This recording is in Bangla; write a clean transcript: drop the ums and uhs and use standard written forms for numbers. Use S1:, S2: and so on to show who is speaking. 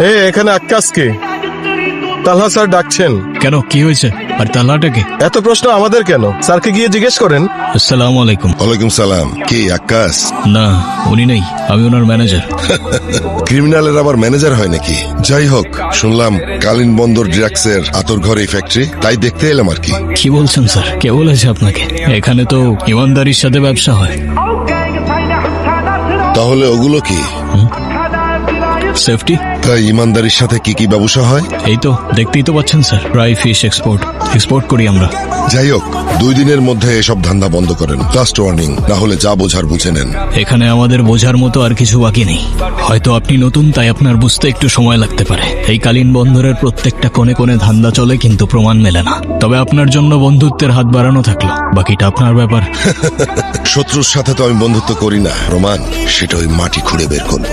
S1: এখানে আক্কাসকে তালহা স্যার ডাকছেন।
S2: কেন, কি হয়েছে? আর তাল্লাটাকে?
S1: এত প্রশ্ন আমাদের কেন? স্যারকে গিয়ে জিজ্ঞেস করেন।
S2: আসসালামু আলাইকুম।
S3: ওয়ালাইকুম সালাম। কি আক্কাস?
S2: না, উনি নেই, আমি ওনার ম্যানেজার।
S3: ক্রিমিনালের আবার ম্যানেজার হয় নাকি? যাই হোক, শুনলাম কালিন বন্দর ড্রাগসের আতর ঘর এই ফ্যাক্টরি, তাই দেখতে এলাম আর কি।
S2: কি বলছেন স্যার? কে বলেছে আপনাকে? এখানে তো ইমানদারির সাথে ব্যবসা হয়।
S3: তাহলে ওগুলো কি?
S2: সেফটি।
S3: তাই ইমানদারির সাথে কি কি ব্যবসা হয়?
S2: এই তো দেখতেই তো পাচ্ছেন স্যার, ড্রাই ফিশ এক্সপোর্ট করি আমরা।
S3: যাই হোক, 2 দিনের মধ্যে এসব ধান্দা বন্ধ করেন। লাস্ট ওয়ার্নিং, না হলে যা বোঝার বুঝে নেন।
S2: এখানে আমাদের বোঝার মতো আর কিছু বাকি নেই। হয়তো আপনি নতুন, তাই আপনার বুঝতে একটু সময় লাগতে পারে। এই কালীন বন্দরের প্রত্যেকটা কোণে কোণে ধান্দা চলে, কিন্তু প্রমাণ মেলে না। তবে আপনার জন্য বন্ধুত্বের হাত বাড়ানো থাকলো, বাকিটা আপনার ব্যাপার।
S3: শত্রুর সাথে তো আমি বন্ধুত্ব করি না, প্রমাণ সেটা ওই মাটি খুঁড়ে বের করবো।